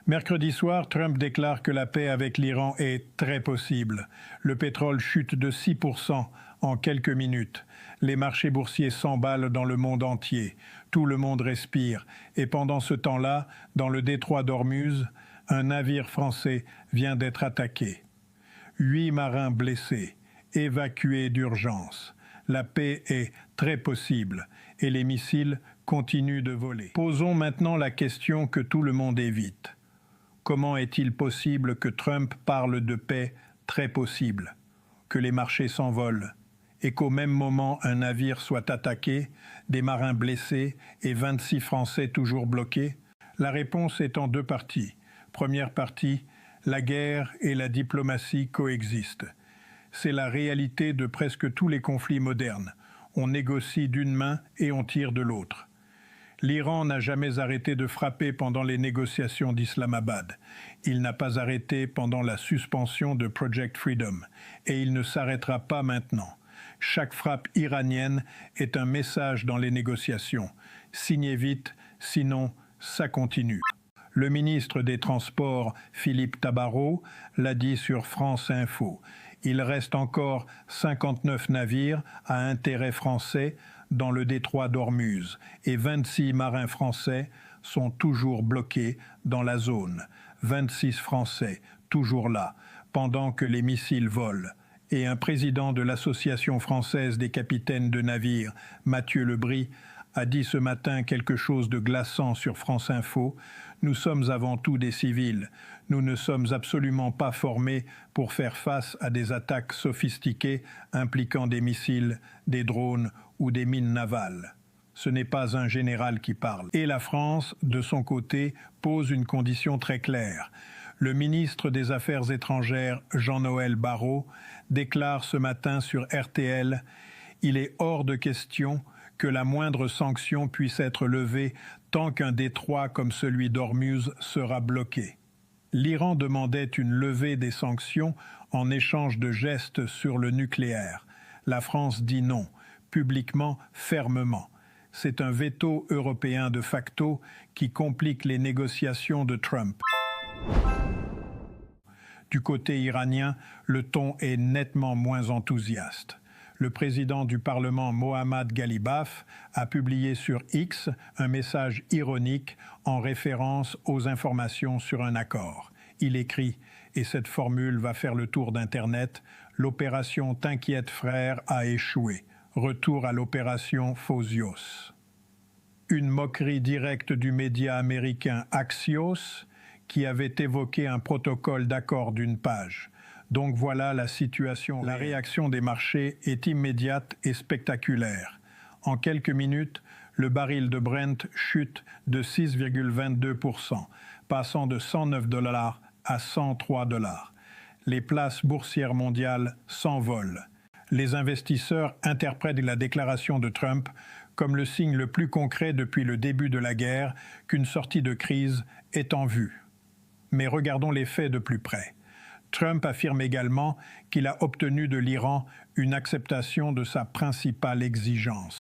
Mercredi soir, Trump déclare que la paix avec l'Iran est très possible. Le pétrole chute de 6% en quelques minutes. Les marchés boursiers s'emballent dans le monde entier. Tout le monde respire. Et pendant ce temps-là, dans le détroit d'Ormuz, un navire français vient d'être attaqué. 8 marins blessés, évacués d'urgence. La paix est très possible et les missiles continuent de voler. Posons maintenant la question que tout le monde évite. Comment est-il possible que Trump parle de paix très possible, que les marchés s'envolent et qu'au même moment un navire soit attaqué, des marins blessés et 26 Français toujours bloqués? La réponse est en deux parties. Première partie, la guerre et la diplomatie coexistent. C'est la réalité de presque tous les conflits modernes. On négocie d'une main et on tire de l'autre. L'Iran n'a jamais arrêté de frapper pendant les négociations d'Islamabad. Il n'a pas arrêté pendant la suspension de Project Freedom. Et il ne s'arrêtera pas maintenant. Chaque frappe iranienne est un message dans les négociations. Signez vite, sinon ça continue. Le ministre des Transports, Philippe Tabarot, l'a dit sur France Info. Il reste encore 59 navires à intérêt français dans le détroit d'Ormuz et 26 marins français sont toujours bloqués dans la zone. 26 Français toujours là, pendant que les missiles volent. Et un président de l'Association française des capitaines de navires, Mathieu Lebris, a dit ce matin quelque chose de glaçant sur France Info. Nous sommes avant tout des civils. Nous ne sommes absolument pas formés pour faire face à des attaques sophistiquées impliquant des missiles, des drones ou des mines navales. Ce n'est pas un général qui parle. Et la France, de son côté, pose une condition très claire. Le ministre des Affaires étrangères, Jean-Noël Barrot, déclare ce matin sur RTL « Il est hors de question que la moindre sanction puisse être levée tant qu'un détroit comme celui d'Ormuz sera bloqué. » L'Iran demandait une levée des sanctions en échange de gestes sur le nucléaire. La France dit non, publiquement, fermement. C'est un veto européen de facto qui complique les négociations de Trump. Du côté iranien, le ton est nettement moins enthousiaste. Le président du Parlement, Mohammad Ghalibaf, a publié sur X un message ironique en référence aux informations sur un accord. Il écrit, et cette formule va faire le tour d'Internet, « L'opération T'inquiète frère a échoué. Retour à l'opération Phozios ». Une moquerie directe du média américain Axios, qui avait évoqué un protocole d'accord d'une page. Donc voilà la situation. La réaction des marchés est immédiate et spectaculaire. En quelques minutes, le baril de Brent chute de 6,22%, passant de 109 $ à 103 $. Les places boursières mondiales s'envolent. Les investisseurs interprètent la déclaration de Trump comme le signe le plus concret depuis le début de la guerre qu'une sortie de crise est en vue. Mais regardons les faits de plus près. Trump affirme également qu'il a obtenu de l'Iran une acceptation de sa principale exigence.